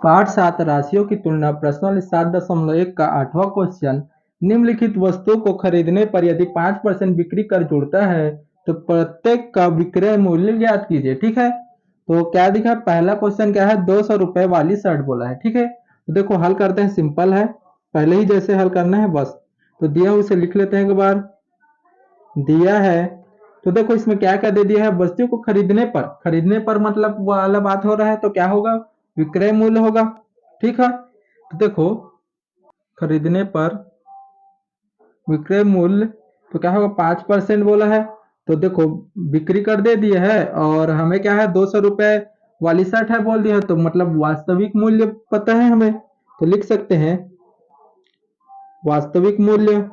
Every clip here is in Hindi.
पाठ 7 राशियों की तुलना प्रश्न 7.1 का 8वां क्वेश्चन। निम्नलिखित वस्तुओं को खरीदने पर यदि 5% बिक्री कर जुड़ता है तो प्रत्येक का विक्रय मूल्य ज्ञात कीजिए। ठीक है, तो क्या दिखा, पहला क्वेश्चन क्या है, 200 रुपए वाली शर्ट बोला है। ठीक है, तो देखो हल करते हैं, सिंपल है, पहले ही जैसे हल करना है बस। तो दिया उसे लिख लेते हैं एक बार। दिया है तो देखो इसमें क्या क्या दे दिया है, वस्तु को खरीदने पर मतलब वाला बात हो रहा है, तो क्या होगा, विक्रय मूल्य होगा। ठीक है, तो देखो खरीदने पर विक्रय मूल्य तो क्या होगा, 5% बोला है। तो देखो बिक्री कर दे दिए है और हमें क्या है, 200 रुपए वाली शर्ट है बोल दिया है, तो मतलब वास्तविक मूल्य पता है हमें, तो लिख सकते हैं वास्तविक मूल्य।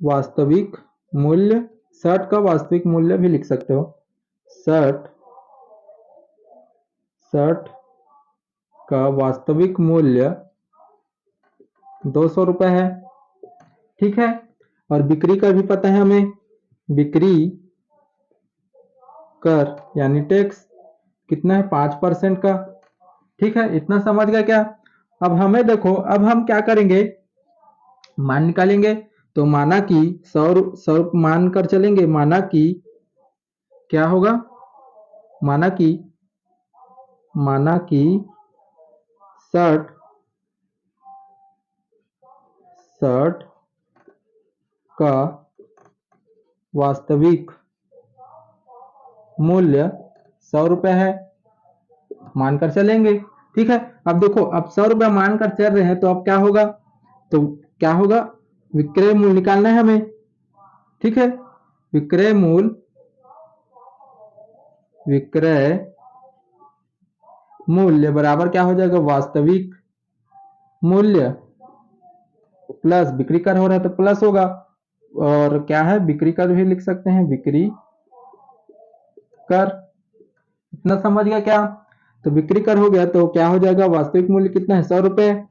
वास्तविक मूल्य शर्ट का वास्तविक मूल्य भी लिख सकते हो। शर्ट शर्ट का वास्तविक मूल्य 200 रुपए है। ठीक है, और बिक्री का भी पता है हमें, बिक्री कर यानी टैक्स कितना है, 5% का। ठीक है, इतना समझ गया क्या। अब हमें देखो, अब हम क्या करेंगे, मान निकालेंगे। तो माना कि 100 मान कर चलेंगे, माना कि क्या होगा, माना कि शर्ट शर्ट का वास्तविक मूल्य 100 रुपए है, मानकर चलेंगे। ठीक है, अब देखो, अब 100 रुपए मानकर चल रहे हैं, तो अब क्या होगा, तो क्या होगा, विक्रय मूल्य निकालना है हमें। ठीक है, विक्रय मूल्य बराबर क्या हो जाएगा, वास्तविक मूल्य प्लस बिक्री कर हो रहा है तो प्लस होगा, और क्या है, बिक्री कर भी लिख सकते हैं, बिक्री कर। इतना समझ गया क्या। तो बिक्री कर हो गया तो क्या हो जाएगा, वास्तविक मूल्य कितना है, 100 रुपए,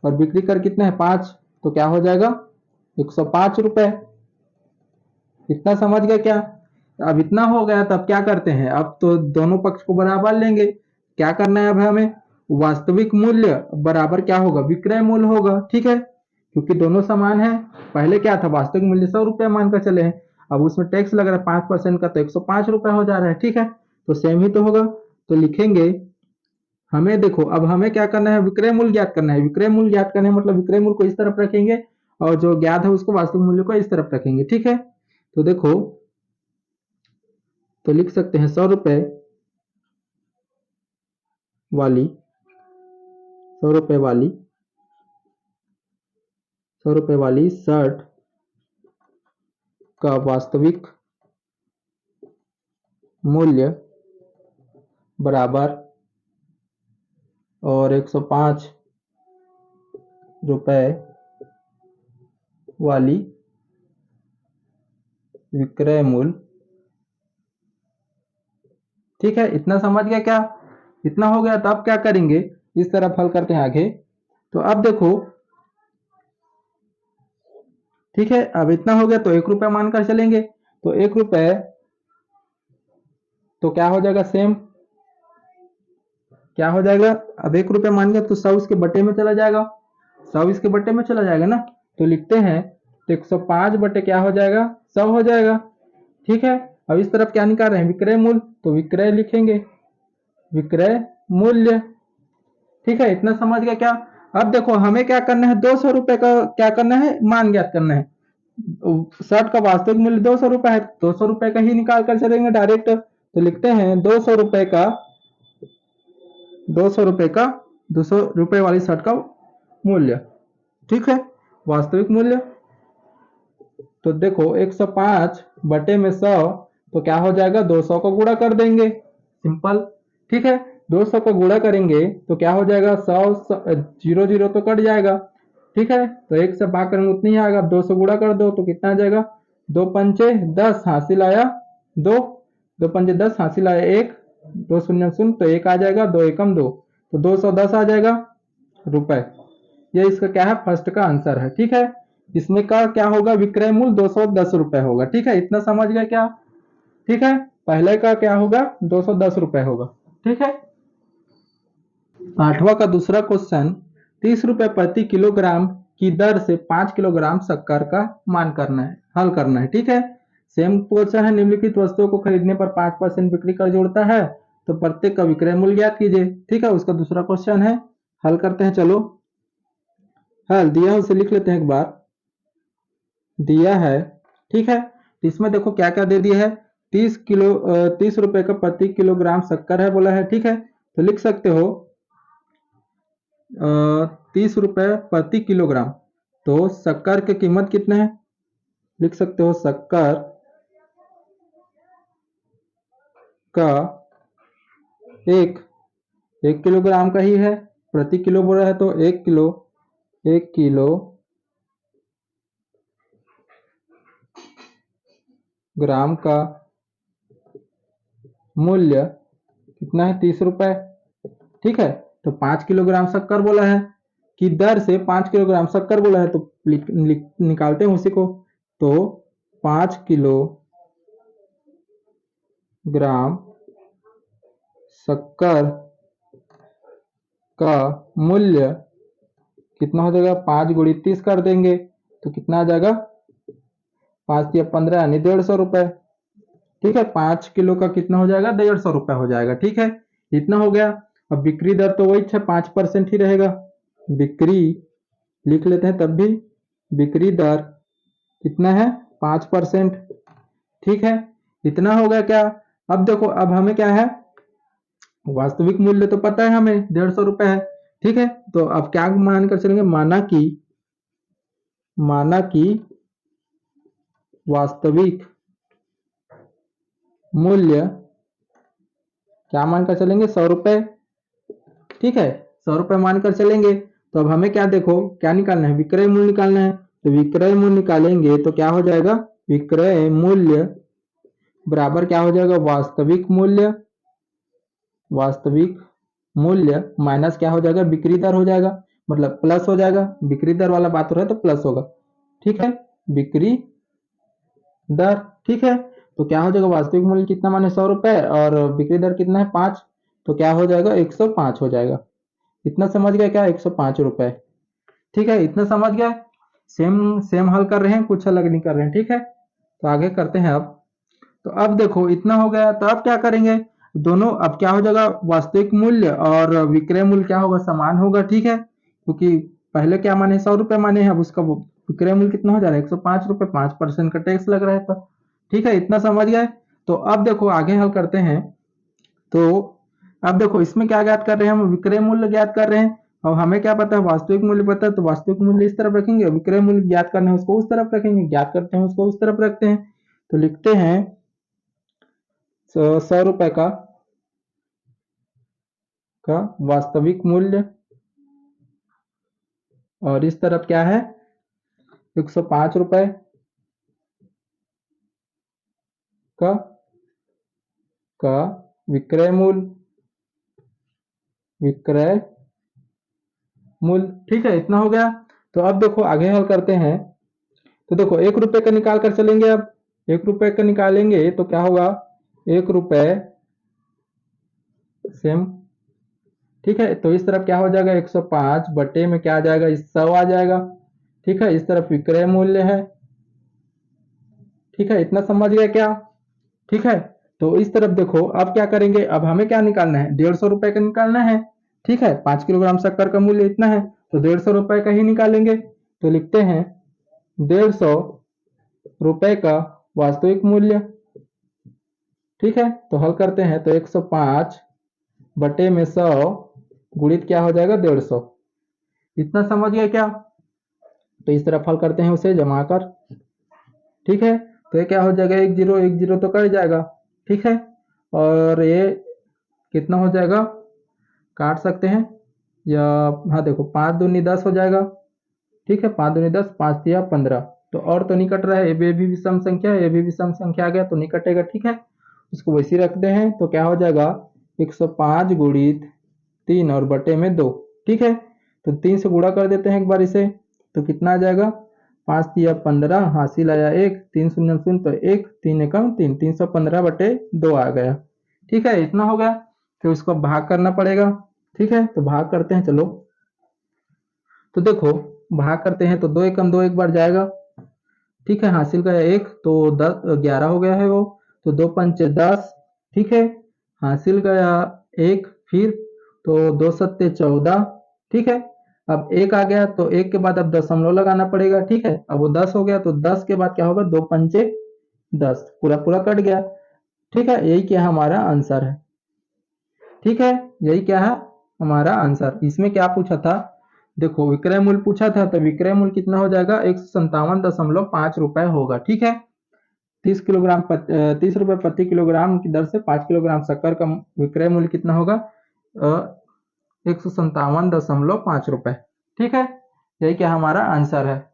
और बिक्री कर कितना है, 5, तो क्या हो जाएगा, 105 रुपए। इतना समझ गया क्या। अब इतना हो गया तो अब क्या करते हैं, अब तो दोनों पक्ष को बराबर लेंगे। क्या करना है अब हमें, वास्तविक मूल्य बराबर क्या होगा, विक्रय मूल्य होगा। ठीक है, क्योंकि दोनों समान है। पहले क्या था, वास्तविक मूल्य 100 रुपया मानकर चले हैं, अब उसमें टैक्स लग रहा है 5% का, तो 105 रुपया हो जा रहा है। ठीक है, तो सेम ही तो होगा, तो लिखेंगे। हमें देखो, अब हमें क्या करना है, विक्रय मूल्य ज्ञात करना है। विक्रय मूल्य ज्ञात करना है मतलब विक्रय मूल्य को इस तरफ रखेंगे और जो ज्ञात है उसको वास्तविक मूल्य को इस तरफ रखेंगे। ठीक है, तो देखो, तो लिख सकते हैं 100 रुपए वाली 100 रुपए वाली 100 रुपए वाली शर्ट का वास्तविक मूल्य बराबर और 105 रुपए वाली विक्रय मूल्य। ठीक है, इतना समझ गया क्या। इतना हो गया तो अब क्या करेंगे, इस तरफ हल करते हैं आगे। तो अब देखो, ठीक है, अब इतना हो गया तो 1 रुपया मानकर चलेंगे, तो 1 रुपए तो क्या हो जाएगा, सेम क्या हो जाएगा, अब 1 रुपया मान गया तो 100 इसके बटे में चला जाएगा, 100 इसके बटे में चला जाएगा ना, तो लिखते हैं, तो 105 बटे क्या हो जाएगा, 100 हो जाएगा। ठीक है, अब इस तरफ क्या निकाल रहे हैं, विक्रय मूल्य, तो विक्रय लिखेंगे, विक्रय मूल्य। ठीक है, इतना समझ गया क्या। अब देखो हमें क्या करना है, 200 रुपए का क्या करना है, मान ज्ञात करना है। शर्ट का वास्तविक मूल्य 200 रुपए है, 200 रुपए का ही निकाल कर चलेंगे डायरेक्ट, तो लिखते हैं 200 रुपए का 200 रुपए वाली शर्ट का मूल्य। ठीक है, वास्तविक मूल्य, तो देखो 105 बटे में 100, तो क्या हो जाएगा, 200 को गुणा कर देंगे, सिंपल। ठीक है, 200 को गुणा करेंगे तो क्या हो जाएगा, 100 जीरो जीरो तो कट जाएगा। ठीक है, तो 1 से भाग करेंगे उतनी ही आएगा, 200 गुणा कर दो तो कितना आ जाएगा, 2 पंचे 10, हासिल आया 2, 2 पंचे 10, हासिल आया 1, 2 शून्य शून्य, तो 1 आ जाएगा, 2 एकम 2, तो 210 आ जाएगा रुपए। ये इसका क्या है, फर्स्ट का आंसर है। ठीक है, इसमें का क्या होगा, विक्रय मूल्य 210 रुपए होगा। ठीक है, इतना समझ गया क्या। ठीक है, पहले का क्या होगा, 210 रुपए होगा। ठीक है, 8वां का दूसरा क्वेश्चन, 30 रुपए प्रति किलोग्राम की दर से 5 किलोग्राम शक्कर का मान करना है, हल करना है। ठीक है, सेम क्वेश्चन है। निम्नलिखित वस्तुओं को खरीदने पर 5% बिक्री कर जोड़ता है, तो प्रत्येक का विक्रय मूल्य ज्ञात कीजिए। ठीक है, उसका दूसरा क्वेश्चन है, हल करते हैं। चलो हल दिया है उसे लिख लेते हैं एक बार। दिया है, ठीक है, इसमें देखो क्या क्या दे दिया है। 30 रुपए का प्रति किलोग्राम शक्कर है बोला है। ठीक है, तो लिख सकते हो 30 रुपए प्रति किलोग्राम। तो शक्कर की कीमत कितना है, लिख सकते हो शक्कर का एक 1 किलोग्राम का ही है, प्रति किलो बोला है तो 1 किलो ग्राम का मूल्य कितना है, 30 रुपए। ठीक है, तो 5 किलोग्राम शक्कर बोला है कि दर से 5 किलोग्राम शक्कर बोला है, तो निकालते हैं उसी को। तो 5 किलोग्राम शक्कर का मूल्य कितना हो जाएगा, 5 × 30 कर देंगे तो कितना आ जाएगा, 5×15 यानी 150 रुपए। ठीक है, 5 किलो का कितना हो जाएगा, 150 रुपए हो जाएगा। ठीक है, इतना हो गया। अब बिक्री दर तो वही 5% ही रहेगा। बिक्री लिख लेते हैं तब भी, बिक्री दर कितना है, 5%। ठीक है, इतना हो गया क्या। अब देखो, अब हमें क्या है, वास्तविक मूल्य तो पता है हमें 150 रुपए है। ठीक है, तो अब क्या मानकर चलेंगे, माना कि वास्तविक मूल्य क्या मानकर चलेंगे, 100 रुपए। ठीक है, 100 रुपए मानकर चलेंगे। तो अब हमें क्या, देखो क्या निकालना है, विक्रय मूल्य निकालना है। तो विक्रय मूल्य निकालेंगे तो क्या हो जाएगा, विक्रय मूल्य बराबर क्या हो जाएगा, वास्तविक मूल्य माइनस क्या हो जाएगा, बिक्री दर हो जाएगा, मतलब प्लस हो जाएगा। बिक्री दर वाला बात हो रहा है तो प्लस होगा। ठीक है, बिक्री दर। ठीक है, तो क्या हो जाएगा, वास्तविक मूल्य कितना माने 100 रुपए और बिक्री दर कितना है 5, तो क्या हो जाएगा 105 हो जाएगा। इतना समझ गया क्या, 105 रुपए। ठीक है, इतना समझ गया। सेम सेम हल कर रहे हैं, कुछ अलग नहीं कर रहे हैं। ठीक है, तो आगे करते हैं अब। तो अब देखो इतना हो गया, तो अब क्या करेंगे, दोनों अब क्या हो जाएगा, वास्तविक मूल्य और विक्रय मूल्य क्या होगा, समान होगा। ठीक है, क्योंकि पहले क्या माने, 100 रुपए माने हैं, अब उसका विक्रय मूल्य कितना हो जा रहा है, 105 रुपए, 5% का टैक्स लग रहा है। तो ठीक है, इतना समझ गए। तो अब देखो आगे हल करते हैं। तो अब देखो इसमें क्या ज्ञात कर रहे हैं, हम विक्रय मूल्य ज्ञात कर रहे हैं। और हमें क्या पता है, वास्तविक मूल्य पता है, तो वास्तविक मूल्य इस तरफ रखेंगे, विक्रय मूल्य ज्ञात करना है उसको उस तरफ रखेंगे, ज्ञात करते हैं उसको उस तरफ रखते हैं। तो लिखते हैं 100 रुपए का वास्तविक मूल्य, और इस तरफ क्या है, 105 रुपए का का विक्रय मूल्य। ठीक है, इतना हो गया। तो अब देखो आगे हल करते हैं। तो देखो 1 रुपए का निकाल कर चलेंगे। अब 1 रुपए का निकालेंगे तो क्या होगा, 1 रुपए सेम। ठीक है, तो इस तरफ क्या हो जाएगा, 105 बटे में क्या आ जाएगा, इस 100 आ जाएगा। ठीक है, इस तरफ विक्रय मूल्य है। ठीक है, इतना समझ गया क्या। ठीक है, तो इस तरफ देखो अब क्या करेंगे, अब हमें क्या निकालना है, 150 रुपए का निकालना है। ठीक है, 5 किलोग्राम शक्कर का मूल्य इतना है, तो 150 रुपए का ही निकालेंगे। तो लिखते हैं 150 रुपए का वास्तविक मूल्य। ठीक है, तो हल करते हैं। तो 105 बटे में 100 गुणित क्या हो जाएगा, 150। इतना समझ गए क्या। तो इस तरफ हल करते हैं उसे जमा कर। ठीक है, तो ये क्या हो जाएगा, 1 0 तो कट जाएगा। ठीक है, और ये कितना हो जाएगा, काट सकते हैं या, हाँ देखो 5 दूनी 10 हो जाएगा। ठीक है, 5 दूनी 10, 5 तिया 15। तो और तो नहीं कट रहा है, ये भी विषम संख्या है, ये भी विषम संख्या आ गया तो नहीं कटेगा। ठीक है, उसको वैसे ही रखते हैं। तो क्या हो जाएगा, 105 गुणित 3 और बटे में 2। ठीक है, तो 3 से गुणा कर देते हैं एक बार इसे, तो कितना आ जाएगा, 5 तिया 15, हासिल आया 1, 3 शून्य शून्य, तो 1 3 एकम 3, 315 बटे 2 आ गया। ठीक है, इतना हो गया। फिर उसको भाग करना पड़ेगा। ठीक है, तो भाग करते हैं, चलो। तो देखो, भाग करते हैं तो दो एकम दो एक बार जाएगा। ठीक है, हासिल का एक तो 11 हो गया है वो। तो दो पंचे 10। ठीक है, हासिल गया एक फिर। तो दो सत्ते 14। ठीक है, अब एक आ गया तो एक के बाद अब दशमलव लगाना पड़ेगा। ठीक है, अब वो 10 हो गया तो 10 के बाद क्या होगा, दो पंचे 10, पूरा पूरा कट गया। ठीक है, यही क्या हमारा आंसर है। ठीक है, यही क्या है हमारा आंसर। इसमें क्या पूछा था, देखो विक्रय मूल्य पूछा था, तो विक्रय मूल्य कितना हो जाएगा, 157.5 रुपए होगा। ठीक है, 30 रुपए प्रति किलोग्राम की दर से 5 किलोग्राम शक्कर का विक्रय मूल्य कितना होगा, 157.5 रुपए। ठीक है, यही क्या हमारा आंसर है।